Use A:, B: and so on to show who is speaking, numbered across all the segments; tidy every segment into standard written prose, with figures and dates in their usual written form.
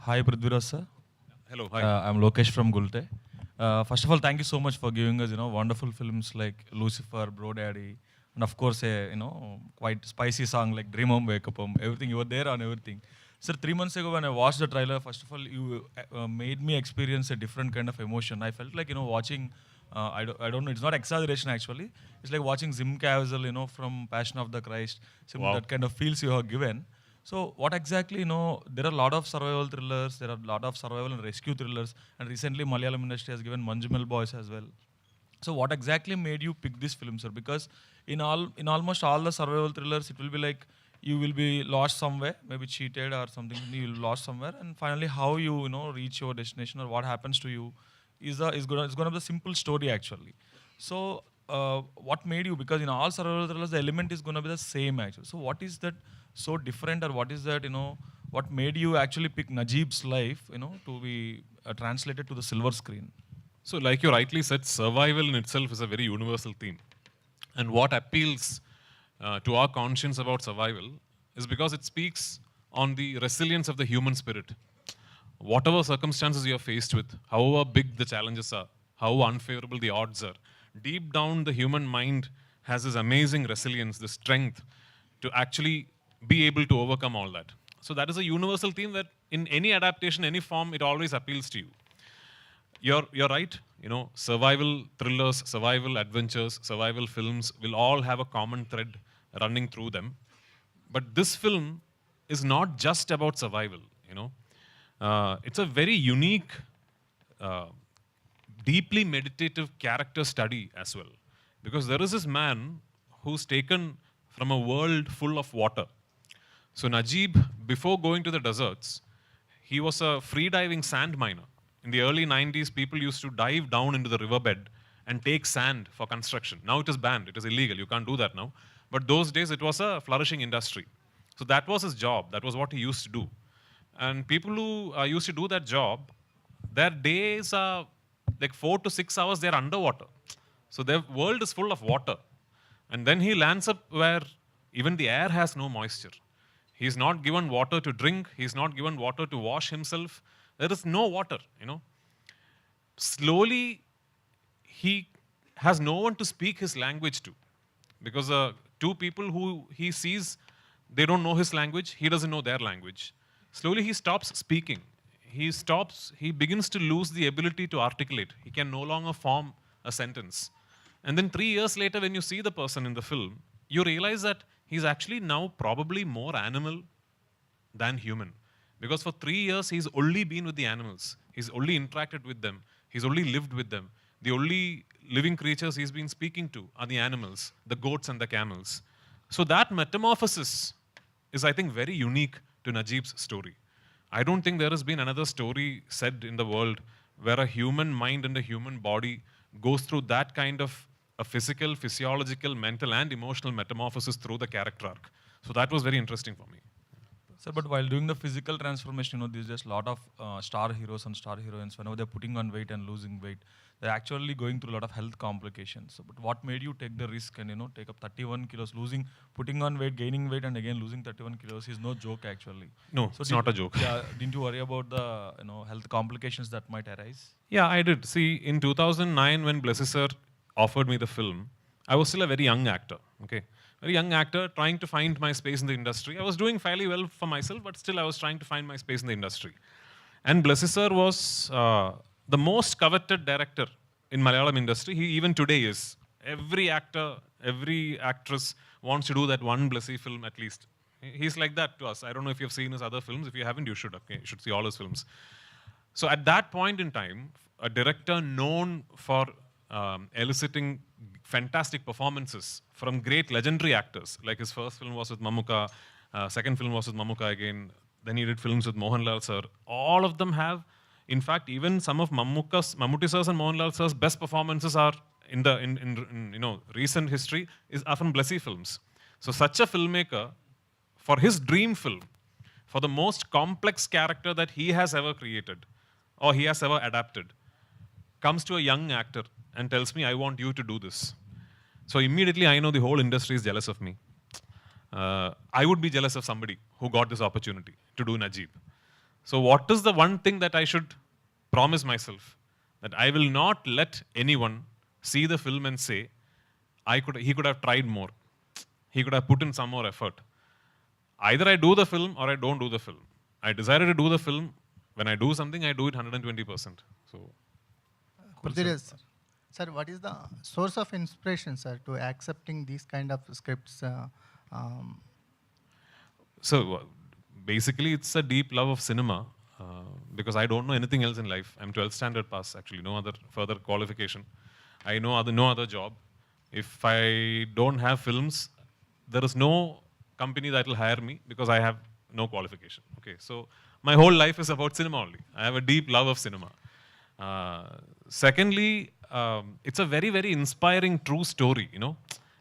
A: Hi, Prithviraj sir.
B: Hello, hi.
A: I'm Lokesh from Gulte. First of all, thank you so much for giving us, wonderful films like Lucifer, Bro Daddy, and of course, quite spicy song like Dream Home, Wake Up Home. Everything, you were there on everything. Sir, 3 months ago when I watched the trailer, first of all, you made me experience a different kind of emotion. I felt like, watching, I don't know, it's not exaggeration actually. It's like watching Jim Caviezel, from Passion of the Christ.
B: Wow.
A: That kind of feels you have given. So what exactly, there are a lot of survival thrillers, there are a lot of survival and rescue thrillers, and recently Malayalam industry has given Manjumal Boys as well. So what exactly made you pick this film, sir? Because in almost all the survival thrillers, it will be like you will be lost somewhere, maybe cheated or something, you will lost somewhere, and finally how you reach your destination or what happens to you is gonna be the simple story actually. So what made you? Because in all survival thrillers, the element is gonna be the same actually. So what is that so different, or what is that what made you actually pick Najib's life to be translated to the silver screen?
B: So, like you rightly said, survival in itself is a very universal theme. And what appeals to our conscience about survival is because it speaks on the resilience of the human spirit. Whatever circumstances you are faced with, however big the challenges are, how unfavorable the odds are, deep down the human mind has this amazing resilience, this strength to actually be able to overcome all that. So that is a universal theme that in any adaptation, any form, it always appeals to you. You're right. Survival thrillers, survival adventures, survival films will all have a common thread running through them. But this film is not just about survival. It's a very unique, uh, deeply meditative character study as well, because there is this man who's taken from a world full of water. So Najib, before going to the deserts, he was a free-diving sand miner. In the early 90s, people used to dive down into the riverbed and take sand for construction. Now it is banned, it is illegal, you can't do that now. But those days, it was a flourishing industry. So that was his job, that was what he used to do. And people who used to do that job, their days are like 4 to 6 hours, they're underwater. So their world is full of water. And then he lands up where even the air has no moisture. He's not given water to drink. He's not given water to wash himself. There is no water. Slowly, he has no one to speak his language to. Because two people who he sees, they don't know his language. He doesn't know their language. Slowly, he stops speaking. He begins to lose the ability to articulate. He can no longer form a sentence. And then 3 years later, when you see the person in the film, you realize that he's actually now probably more animal than human. Because for 3 years, he's only been with the animals. He's only interacted with them. He's only lived with them. The only living creatures he's been speaking to are the animals, the goats and the camels. So that metamorphosis is, I think, very unique to Najib's story. I don't think there has been another story said in the world where a human mind and a human body goes through that kind of a physical, physiological, mental, and emotional metamorphosis through the character arc. So that was very interesting for me.
A: Sir, but while doing the physical transformation, there's just a lot of star heroes and star heroines. Whenever they're putting on weight and losing weight, they're actually going through a lot of health complications. So, but what made you take the risk and take up 31 kilos, putting on weight, gaining weight, and again losing 31 kilos is no joke actually.
B: No,
A: So
B: it's not a joke.
A: Yeah, didn't you worry about the health complications that might arise?
B: Yeah, I did. See, in 2009, when Blessy sir offered me the film, I was still a very young actor. Okay, very young actor trying to find my space in the industry. I was doing fairly well for myself, but still I was trying to find my space in the industry. And Blessy sir was the most coveted director in Malayalam industry. He even today is. Every actor, every actress wants to do that one Blessy film at least. He's like that to us. I don't know if you've seen his other films. If you haven't, you should. Okay, you should see all his films. So at that point in time, a director known for eliciting fantastic performances from great legendary actors, like his first film was with Mammootty, second film was with Mammootty again, then he did films with Mohanlal sir. All of them have, in fact, even some of Mammootty sir's and Mohanlal sir's best performances are in recent history are from Blessy films. So such a filmmaker, for his dream film, for the most complex character that he has ever created or he has ever adapted, comes to a young actor and tells me, I want you to do this. So immediately I know the whole industry is jealous of me. I would be jealous of somebody who got this opportunity to do Najib. So what is the one thing that I should promise myself? That I will not let anyone see the film and say, he could have tried more. He could have put in some more effort. Either I do the film or I don't do the film. I decided to do the film. When I do something, I do it 120%. So,
C: Prithviraj, sir. Sir, what is the source of inspiration, sir, to accepting these kind of scripts? Um,
B: so basically, it's a deep love of cinema because I don't know anything else in life. I'm 12th standard pass, actually, no other further qualification. I know no other job. If I don't have films, there is no company that will hire me because I have no qualification. Okay, so my whole life is about cinema only. I have a deep love of cinema. Secondly, it's a very, very inspiring true story,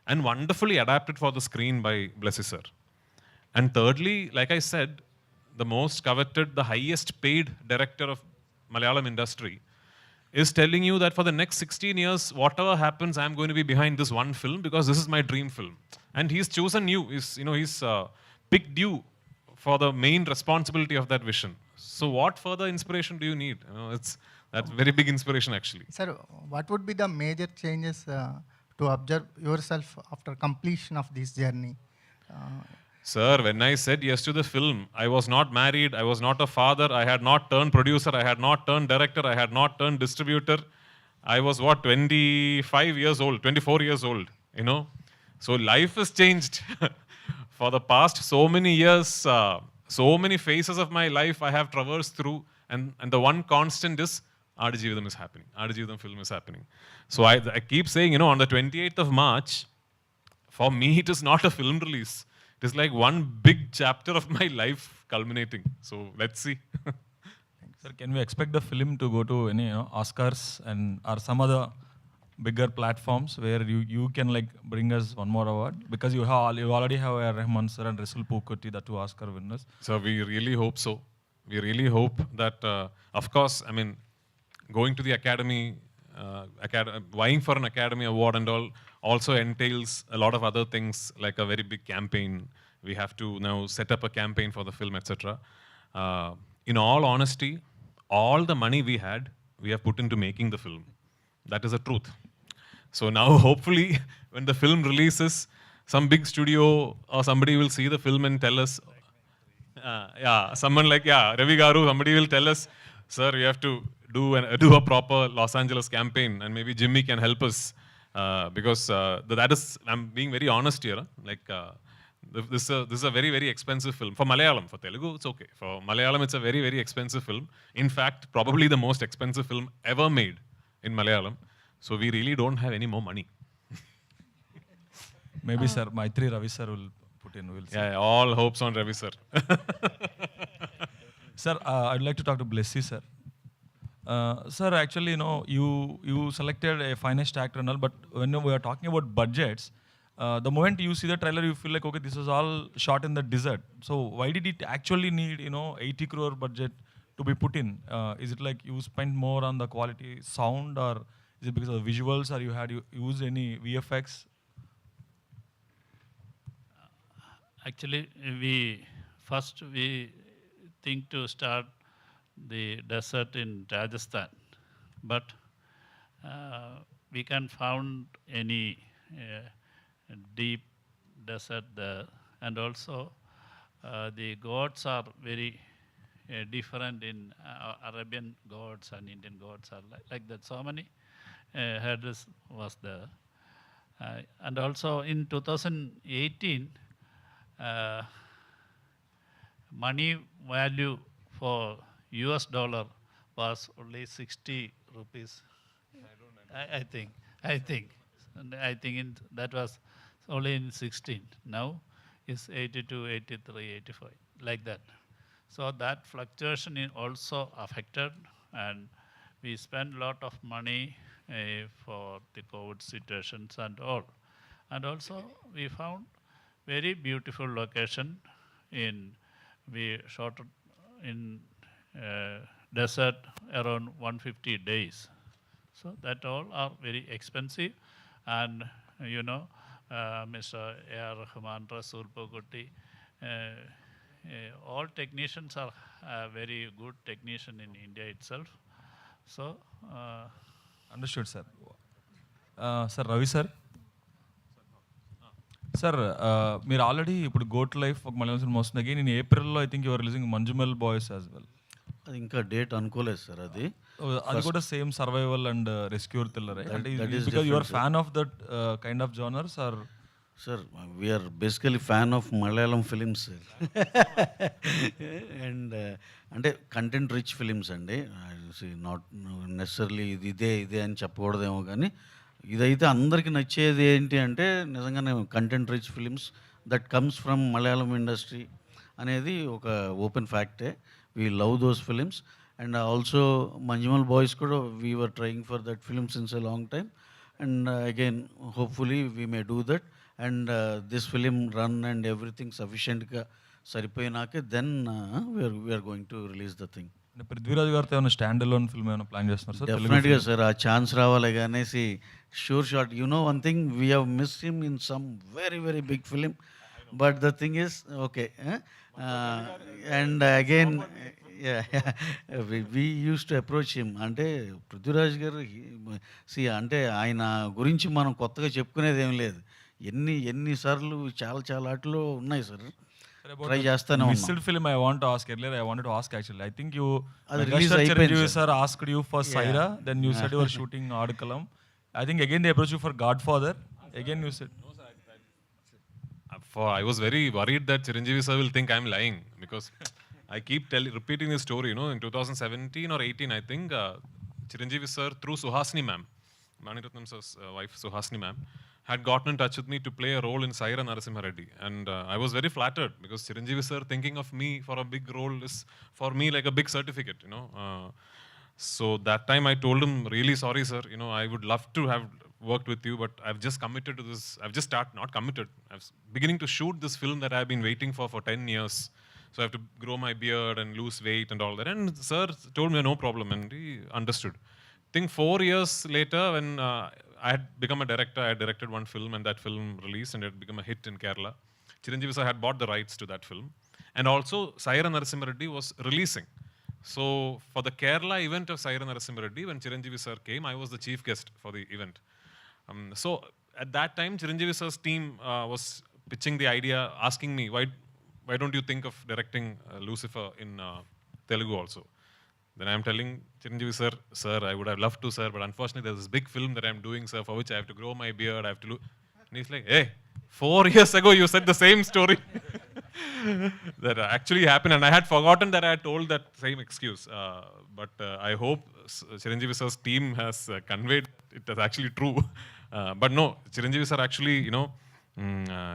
B: and wonderfully adapted for the screen by Blessy sir. And thirdly, like I said, the most coveted, the highest paid director of Malayalam industry is telling you that for the next 16 years, whatever happens, I'm going to be behind this one film because this is my dream film. And he's chosen you. He's picked you for the main responsibility of that vision. So what further inspiration do you need? That's very big inspiration actually.
C: Sir, what would be the major changes to observe yourself after completion of this journey?
B: Sir, when I said yes to the film, I was not married, I was not a father, I had not turned producer, I had not turned director, I had not turned distributor. I was 25 years old, 24 years old, So life has changed. For the past so many years, so many phases of my life I have traversed through, and the one constant is Adijeevitham is happening. Adijeevitham film is happening. So I keep saying, on the 28th of March, for me, it is not a film release. It is like one big chapter of my life culminating. So let's see.
A: Sir, can we expect the film to go to any Oscars and or some other bigger platforms where you can like bring us one more award? Because you already have a Rahman sir and Rasul Pookutti, the 2 Oscar winners.
B: So we really hope so. We really hope that, of course, going to the academy, vying for an academy award and all also entails a lot of other things like a very big campaign. We have to now set up a campaign for the film, etc. In all honesty, all the money we had, we have put into making the film. That is the truth. So now, hopefully, when the film releases, some big studio or somebody will see the film and tell us, someone like Ravi Garu, somebody will tell us, sir, you have to do a proper Los Angeles campaign, and maybe Jimmy can help us because that is, I'm being very honest here. This is a very, very expensive film. For Malayalam, for Telugu, it's okay. For Malayalam, it's a very, very expensive film. In fact, probably the most expensive film ever made in Malayalam. So we really don't have any more money.
A: Maybe sir, Maitri Ravi sir will put in. We'll see.
B: Yeah, all hopes on Ravi sir.
A: Sir, I'd like to talk to Blessy sir. Sir, actually, you selected a finest actor and all, but when we are talking about budgets, the moment you see the trailer, you feel like, okay, this is all shot in the desert. So why did it actually need, 80 crore budget to be put in? Is it like you spent more on the quality sound, or is it because of the visuals, or you used any VFX?
D: Actually, we think to start the desert in Rajasthan, but we can't found any deep desert there, and also the gods are very different in Arabian gods and Indian gods are like that. So many hurdles was there, and also in 2018. Money value for US dollar was only 60 rupees. I think. That was only in 16. Now it's 82, 83, 85, like that. So that fluctuation is also affected, and we spend a lot of money for the COVID situations and all. And also we found very beautiful location we shot in desert around 150 days. So that all are very expensive, and Mr. A.R. Rahman, Rasul Pookutti, all technicians are very good technician in India itself. So,
A: understood sir. Sir Ravi sir, sir మీరు already ఇప్పుడు goat life ఒక Malayalam cinema వస్తుంది. Again in ఏప్రిల్లో I think your releasing Manjummel boys as well.
E: అది ఇంకా date అనుకోలేదు సార్.
A: అది కూడా same survival and rescue thriller. అంటే
E: that is
A: because you are
E: different,
A: fan of that kind of genres are?
E: Sir we are basically fan of Malayalam films sir. And అంటే content rich films అండి. Not necessarily ఇదే అని చెప్పకూడదేమో, కానీ ఇదైతే అందరికీ నచ్చేది ఏంటి అంటే నిజంగానే content rich films that comes from Malayalam industry అనేది ఒక ఓపెన్ ఫ్యాక్టే. We love those films. And also Manjummel boys కూడా we were trying for that film since a long time. And again hopefully we may do that. And this film run and everything సఫిషియెంట్గా సరిపోయినాకే then we are going to release the thing.
A: అంటే పృథ్వీరాజ్ గారితో ఏమైనా stand alone film ఏమైనా plan చేస్తున్నారు sir?
E: డెఫినెట్గా sir, ఆ chance రావాలి అనేసి sure shot. You know one thing, we have missed him in some very very big film, but the thing is okay. And again we use to approach him. అంటే పృథ్వీరాజ్ గారు అంటే ఆయన గురించి మనం కొత్తగా చెప్పుకునేది ఏం లేదు. ఎన్నిసార్లు చాలా ఆటలు ఉన్నాయి సార్. ట్రై చేస్తానే
A: missed film I want to ask earlier. I wanted to ask actually. I think you
E: అది release అయిపోయింది
A: Chiranjeevi
E: sir.
A: Sir asked you for Sye Raa, then you said you were shooting Aadukalam. I think again they approach you for Godfather. Again you said
B: I was very worried that Chiranjeevi sir will think I'm lying, because I keep repeating this story. In 2017 or 18, I think, Chiranjeevi sir, through Suhasini ma'am, Maniratnam sir's wife, Suhasini ma'am, had gotten in touch with me to play a role in Saira Narasimha Reddy. And I was very flattered, because Chiranjeevi sir thinking of me for a big role is for me like a big certificate, So that time I told him, really sorry sir, I would love to have worked with you, but I've just committed to this. I've just not committed. I was beginning to shoot this film that I've been waiting for 10 years. So I have to grow my beard and lose weight and all that. And sir told me no problem, and he understood. I think 4 years later, when I had become a director, I had directed one film, and that film released and it had become a hit in Kerala. Chiranjeevi sir had bought the rights to that film. And also Saira Narasimha Reddy was releasing. So for the Kerala event of Saira Narasimha Reddy, when Chiranjeevi sir came, I was the chief guest for the event. So at that time, Chiranjeevi sir's team was pitching the idea, asking me, why don't you think of directing Lucifer in Telugu also? Then I'm telling Chiranjeevi sir, I would have loved to, sir, but unfortunately there's this big film that I'm doing, sir, for which I have to grow my beard, I have to And he's like, hey, 4 years ago you said the same story. That actually happened, and I had forgotten that I had told that same excuse. But I hope Chiranjeevi sir's team has conveyed it as actually true. But no, Chiranjeevi sir actually,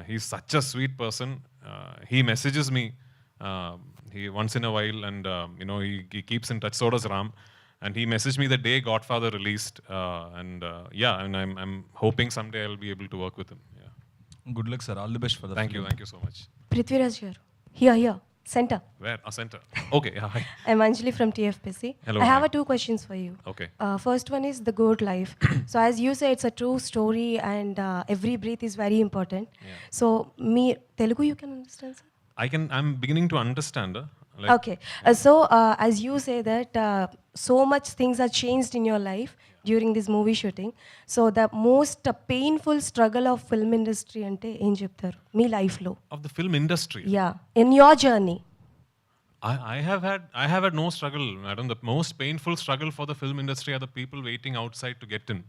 B: he's such a sweet person. He messages me he once in a while, and he keeps in touch. So does Ram, and he messaged me the day Godfather released, and I'm hoping someday I'll be able to work with him. Yeah.
A: Good luck sir, all the best for that.
B: Thank you so much.
F: Prithviraj garu. Here, center.
B: Where? Center. Okay. Yeah. Hi.
F: I'm Anjali from TFPC.
B: Hello,
F: I have
B: hi.
F: 2 questions for you.
B: Okay.
F: First one is the goat life. So as you say, it's a true story, and every breath is very important.
B: Yeah.
F: So Telugu you can understand, sir?
B: I'm beginning to understand.
F: Okay. As you say that so much things are changed in your life during this movie shooting. So the most painful struggle of film industry ante em cheptaru mee life lo?
B: Of the film industry.
F: Yeah, in your journey.
B: I have had no struggle, madam. The most painful struggle for the film industry are the people waiting outside to get in.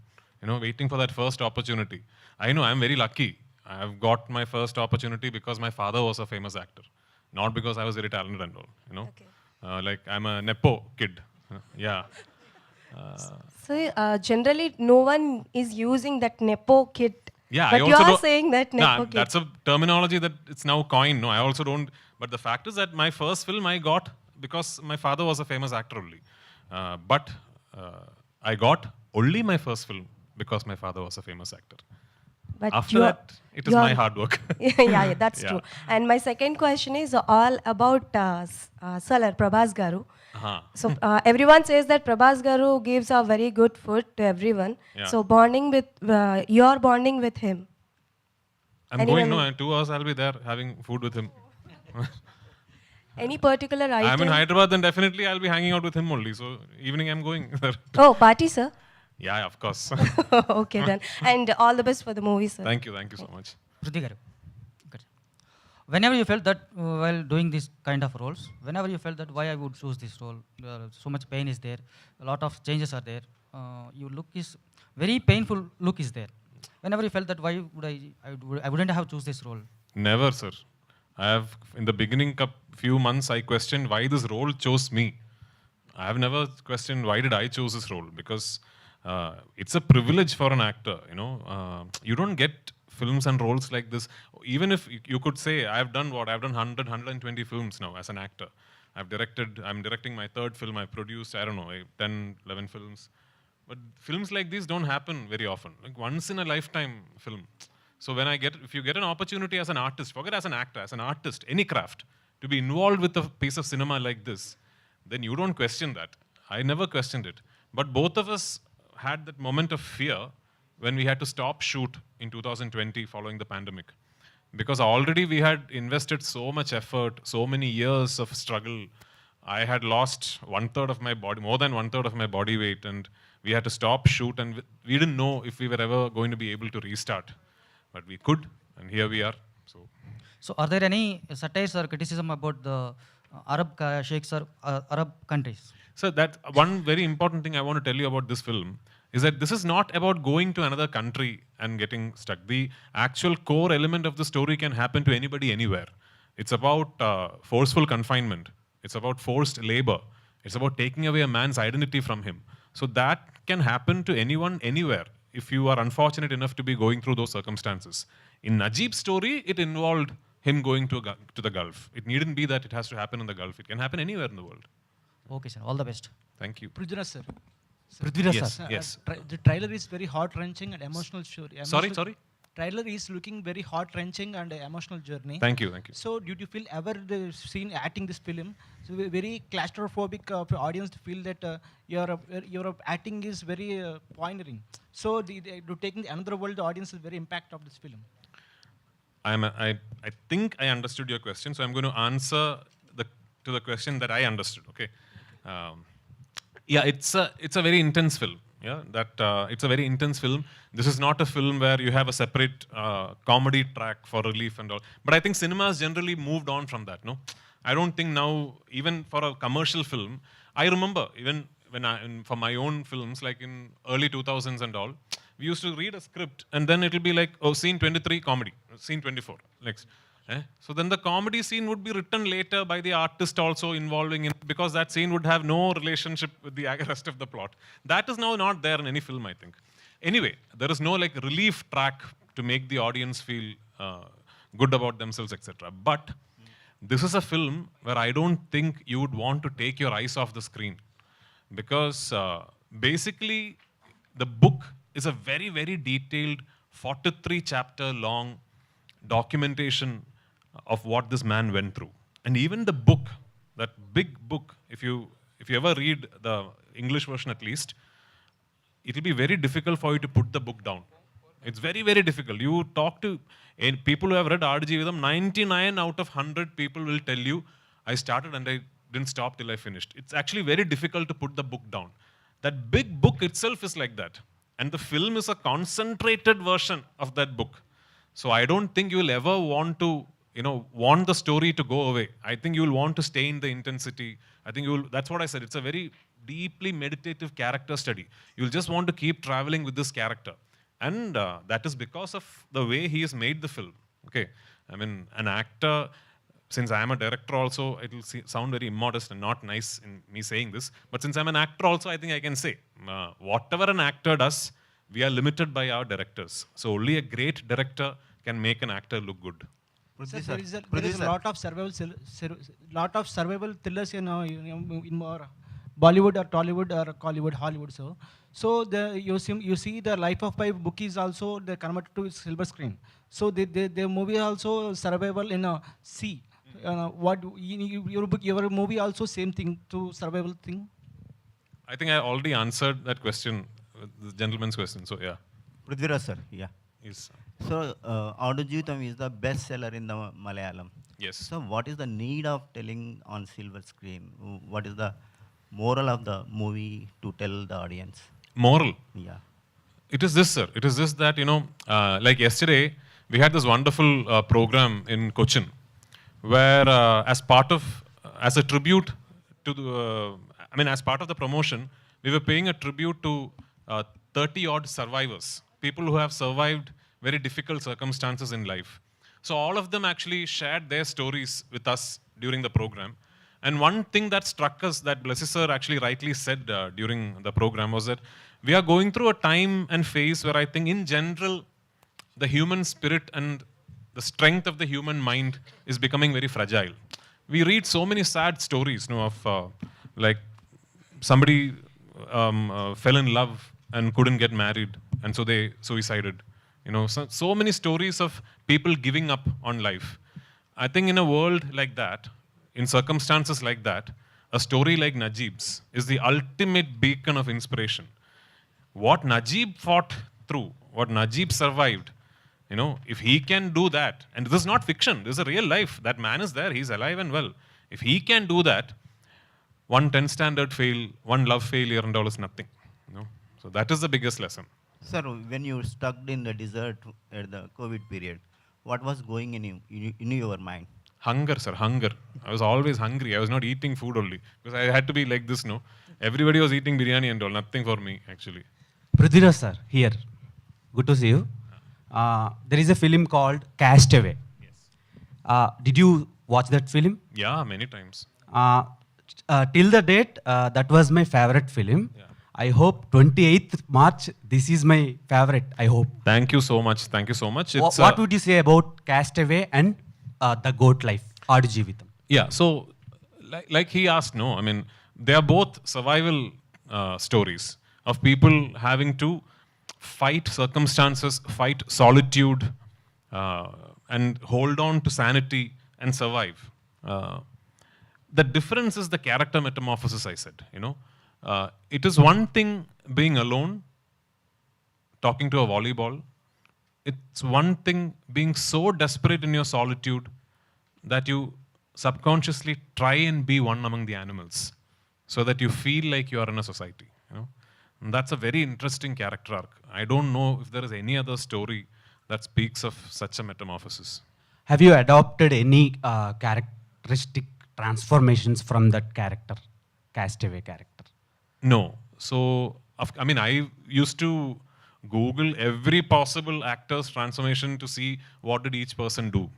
B: Waiting for that first opportunity. I know I'm very lucky. I have got my first opportunity because my father was a famous actor, not because I was very talented and all.
F: Okay.
B: Like I'm a nepo kid. Yeah.
F: So generally no one is using that nepo kid.
B: Yeah,
F: but
B: I
F: you
B: also
F: are
B: don't-
F: saying that nepo kid.
B: That's a terminology that it's now coined. No, I also don't. But the fact is that my first film I got because my father was a famous actor only. But I got only my first film because my father was a famous actor.
F: But
B: After
F: you are-
B: that, it is
F: you
B: my
F: are-
B: hard work.
F: yeah, that's
B: Yeah.
F: true. And my second question is all about Salar Prabhas Garu.
B: Uh-huh.
F: So everyone says that Prabhas Garu gives a very good food to everyone.
B: Yeah.
F: So you're bonding with him.
B: I'm
F: Anyone-
B: going, no, in 2 hours I'll be there having food with him.
F: Any particular item?
B: I'm in Hyderabad, then definitely I'll be hanging out with him only. So evening I'm going there.
F: Oh, party, sir.
B: Yeah, of course.
F: Okay then. And all the best for the movie, sir.
B: Thank you so much.
G: Prithvi garu. Okay. Whenever you felt that while doing this kind of roles, whenever you felt that why I would choose this role, so much pain is there, a lot of changes are there, your look is very painful look is there. Whenever you felt that why would I wouldn't have choose this role.
B: Never, sir. I have, in the beginning few months, I questioned why this role chose me. I have never questioned why did I choose this role, because it's a privilege for an actor, you know. You don't get films and roles like this. Even if you could say, I've done 120 films now as an actor. I'm directing my third film, I produced, 10, 11 films. But films like these don't happen very often. Like once in a lifetime film. So if you get an opportunity as an artist, forget as an actor, as an artist, any craft, to be involved with a piece of cinema like this, then you don't question that. I never questioned it. But both of us had that moment of fear when we had to stop shoot in 2020 following the pandemic. Because already we had invested so much effort, so many years of struggle. I had lost more than one third of my body weight, and we had to stop shoot, and we didn't know if we were ever going to be able to restart. But we could, and here we are.
G: So are there any satires or criticism about the Arab sheikhs or Arab countries?
B: So that one very important thing I want to tell you about this film is that this is not about going to another country and getting stuck. The actual core element of the story can happen to anybody anywhere. It's about forceful confinement. It's about forced labor. It's about taking away a man's identity from him. So that can happen to anyone, anywhere, if you are unfortunate enough to be going through those circumstances. In Najib's story, it involved him going to the Gulf. It needn't be that it has to happen in the Gulf. It can happen anywhere in the world.
G: Okay, sir. All the best.
B: Thank you.
H: Prithviraj sir.
G: Prithviraj
B: Yes,
G: sir.
B: yes.
H: The trailer is very heart-wrenching and emotional story.
B: Sorry?
H: Trailer is looking very heart-wrenching and emotional journey.
B: Thank you.
H: So, did you feel ever the scene acting this film? So, very claustrophobic audience to feel that your acting is very pioneering. So, to taking another world, the audience is very impact of this film.
B: I think I understood your question, so I'm going to answer to the question that I understood. Okay. Yeah, it's a very intense film. Yeah, it's a very intense film. This is not a film where you have a separate comedy track for relief and all. But I think cinema has generally moved on from that. No, I don't think now, even for a commercial film, I remember even for my own films, like in early 2000s and all, we used to read a script and then it'll be like, oh, scene 23 comedy, scene 24 next. So then the comedy scene would be written later by the artist also involving in, because that scene would have no relationship with the rest of the plot. That is now not there in any film, I think. Anyway, there is no like relief track to make the audience feel good about themselves, etc. But this is a film where I don't think you would want to take your eyes off the screen, because basically the book is a very, very detailed 43-chapter long documentation of what this man went through. And even the book, that big book, if you ever read the English version at least, it will be very difficult for you to put the book down. It's very, very difficult. You talk to people who have read R.G. Vidam, 99 out of 100 people will tell you, I started and I didn't stop till I finished. It's actually very difficult to put the book down. That big book itself is like that. And the film is a concentrated version of that book. So I don't think you will ever want to, want the story to go away. I think you will want to stay in the intensity. I think that's what I said. It's a very deeply meditative character study. You'll just want to keep traveling with this character. And that is because of the way he has made the film. Okay. I mean, an actor, since I am a director also, it will sound very immodest and not nice in me saying this. But since I'm an actor also, I think I can say, whatever an actor does, we are limited by our directors. So only a great director can make an actor look good.
H: Sir, there is a lot of survival thrillers in Bollywood or Tollywood or Hollywood. So you see the Life of Pi book is also converted to silver screen. So the movie also survival in a sea. Your movie also same thing to survival thing?
B: I think I already answered that question, the gentleman's question. So yeah.
I: Prithviraj sir, yeah.
B: Is
I: So, Audu Jeetam is the best seller in the Malayalam.
B: yes.
I: So, what is the need of telling on silver screen? What is the moral of the movie to tell the audience?
B: Moral.
I: Yeah.
B: It is this, sir. It is this that, like yesterday, we had this wonderful program in Cochin, where as a tribute to as part of the promotion, we were paying a tribute to 30 odd survivors, people who have survived very difficult circumstances in life. So all of them actually shared their stories with us during the program. And one thing that struck us that Blessy sir actually rightly said during the program was that we are going through a time and phase where I think in general, the human spirit and the strength of the human mind is becoming very fragile. We read so many sad stories of like somebody fell in love and couldn't get married, and so they suicided. So many stories of people giving up on life. I think in a world like that, in circumstances like that, a story like Najib's is the ultimate beacon of inspiration. What Najib fought through, what Najib survived, if he can do that, and this is not fiction, this is a real life, that man is there, he's alive and well. If he can do that, one 10 standard fail, one love failure and all is nothing. So that is the biggest lesson.
I: Sir, when you stuck in the desert at the COVID period, what was going in your mind?
B: Hunger, sir, hunger. I was always hungry. I was not eating food only. Because I had to be like this, no? Everybody was eating biryani and all. Nothing for me, actually.
H: Prithviraj sir, here. Good to see you. There is a film called Castaway.
B: Yes.
H: Did you watch that film?
B: Yeah, many times.
H: Till the date, that was my favorite film.
B: Yeah.
H: I hope 28th March, this is my favorite, I hope.
B: Thank you so much. Thank you so much. It's,
H: What would you say about Castaway and The Goat Life, Aadu Jeevitam?
B: Yeah, so like he asked, no, they are both survival stories of people having to fight circumstances, fight solitude, and hold on to sanity and survive. The difference is the character metamorphosis, I said, it is one thing being alone, talking to a volleyball. It's one thing being so desperate in your solitude that you subconsciously try and be one among the animals so that you feel like you are in a society. And that's a very interesting character arc. I don't know if there is any other story that speaks of such a metamorphosis.
H: Have you adopted any characteristic transformations from that character, Castaway character?
B: No. So, I used to Google every possible actor's transformation to see what did each person do.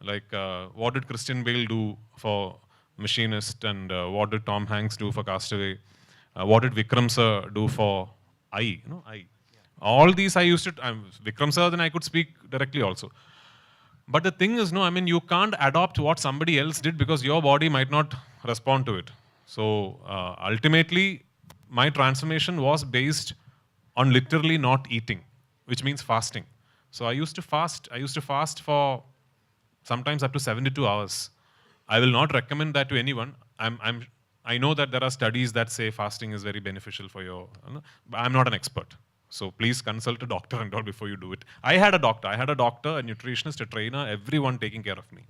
B: Like, what did Christian Bale do for Machinist, and what did Tom Hanks do for Castaway? What did Vikram sir do for I? I. All these I used to, Vikram sir, then I could speak directly also. But the thing is, you can't adopt what somebody else did because your body might not respond to it. So, ultimately, my transformation was based on literally not eating, which means fasting. So I used to fast. I used to fast for sometimes up to 72 hours. I will not recommend that to anyone. I know that there are studies that say fasting is very beneficial for your, but I'm not an expert. So please consult a doctor and all before you do it. I had a doctor, a nutritionist, a trainer, everyone taking care of me.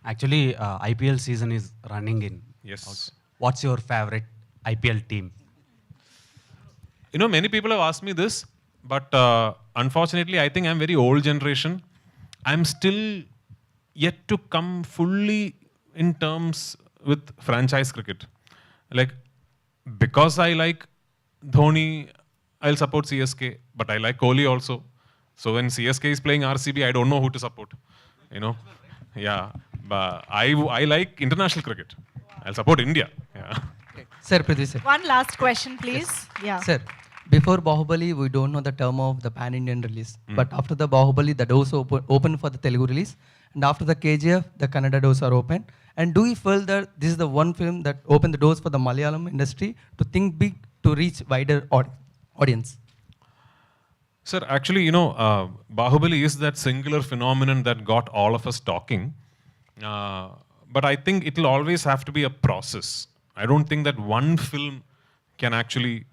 H: Actually, IPL season is running in.
B: Yes.
H: What's your favorite IPL team?
B: Many people have asked me this, but unfortunately, I think I'm very old generation. I'm still yet to come fully in terms with franchise cricket. Like, because I like Dhoni, I'll support CSK, but I like Kohli also. So when CSK is playing RCB, I don't know who to support. Yeah. But I like international cricket. I'll support India. Yeah.
J: Sir, Prithvi sir.
K: One last question, please. Yeah.
J: Sir, before Bahubali, we don't know the term of the pan-Indian release. But after the Bahubali, the doors open for the Telugu release. And after the KGF, the Kannada doors are open. And do you feel that this is the one film that opened the doors for the Malayalam industry to think big, to reach wider audience?
B: Sir, actually, Bahubali is that singular phenomenon that got all of us talking. But I think it will always have to be a process. I don't think that one film can actually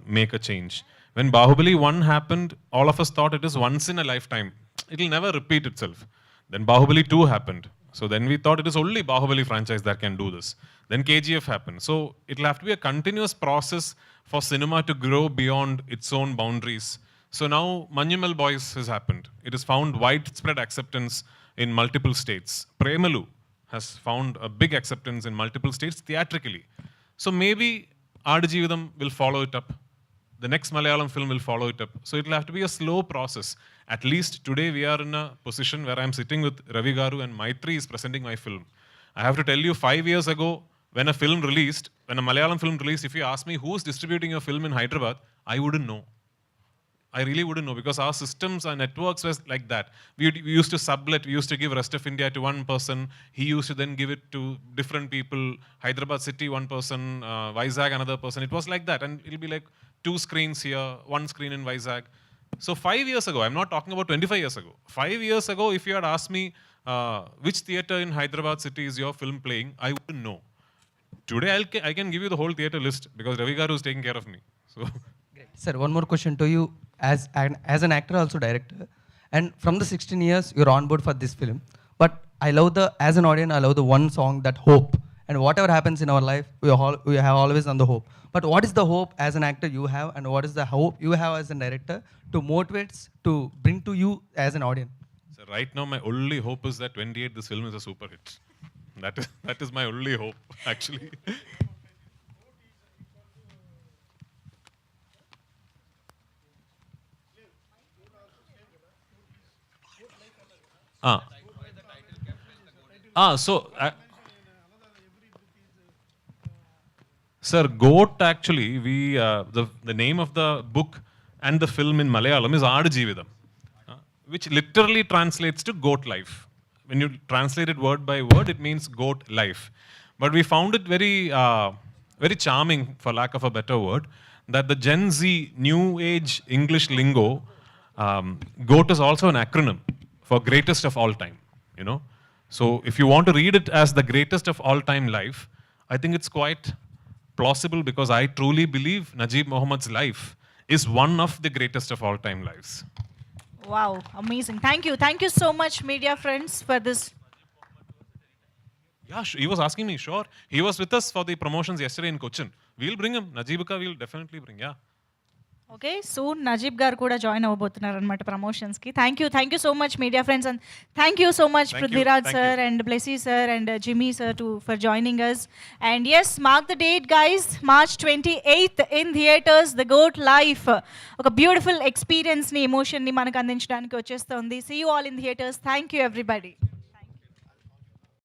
B: make a change. When Bahubali 1 happened, all of us thought it is once in a lifetime. It will never repeat itself. Then Bahubali 2 happened. So then we thought it is only Bahubali franchise that can do this. Then KGF happened. So it'll have to be a continuous process for cinema to grow beyond its own boundaries. So now Manjumal Boys has happened. It has found widespread acceptance in multiple states. Premalu has found a big acceptance in multiple states theatrically. So maybe Aadajeevitham will follow it up. The next Malayalam film will follow it up. So it will have to be a slow process. At least today we are in a position where I'm sitting with Ravi Garu and Maitri is presenting my film. I have to tell you, 5 years ago, when a film released, when a Malayalam film released, if you ask me who's distributing your film in Hyderabad, I wouldn't know. I really wouldn't know because our systems, our networks was like that. We used to sublet, we used to give rest of India to one person. He used to then give it to different people. Hyderabad city, one person, Vizag, another person. It was like that. And it'll be like 2 screens here, 1 screen in Vizag. So 5 years ago, I'm not talking about 25 years ago. 5 years ago, if you had asked me which theater in Hyderabad city is your film playing, I wouldn't know. Today, I can give you the whole theater list because Ravi Garu is taking care of me. So.
J: Sir, one more question to you as an actor, also director. And from the 16 years, you're on board for this film. But I love as an audience, I love the one song, that hope. And whatever happens in our life, we have always on the hope. But what is the hope as an actor you have, and what is the hope you have as a director to motivate, to bring to you as an audience?
B: So right now, my only hope is that 28, this film is a super hit. That is my only hope, actually. Sir, GOAT actually, the name of the book and the film in Malayalam is Aadajeevitham, which literally translates to goat life. When you translate it word by word, it means goat life. But we found it very, very charming, for lack of a better word, that the Gen Z new age English lingo, GOAT is also an acronym for greatest of all time, you know. So if you want to read it as the greatest of all time life, I think it's quite plausible because I truly believe Najib Mohammed's life is one of the greatest of all time lives.
K: Wow, amazing. Thank you. Thank you so much, media friends, for this.
B: Yeah, he was asking me, sure. He was with us for the promotions yesterday in Cochin. We'll bring him. Najibika we'll definitely bring, yeah.
K: Okay, soon Najib Gar kuda join avabothunaru annamata promotions ki. Thank you so much, media friends, and thank you so much, Prithviraj sir and Blessy sir and Jimmy sir for joining us. And yes, mark the date, guys. March 28th in theaters, The Goat Life. Oka beautiful experience ni, emotion ni manaku andinchadaniki vachestundi. See you all in theaters. Thank you, everybody.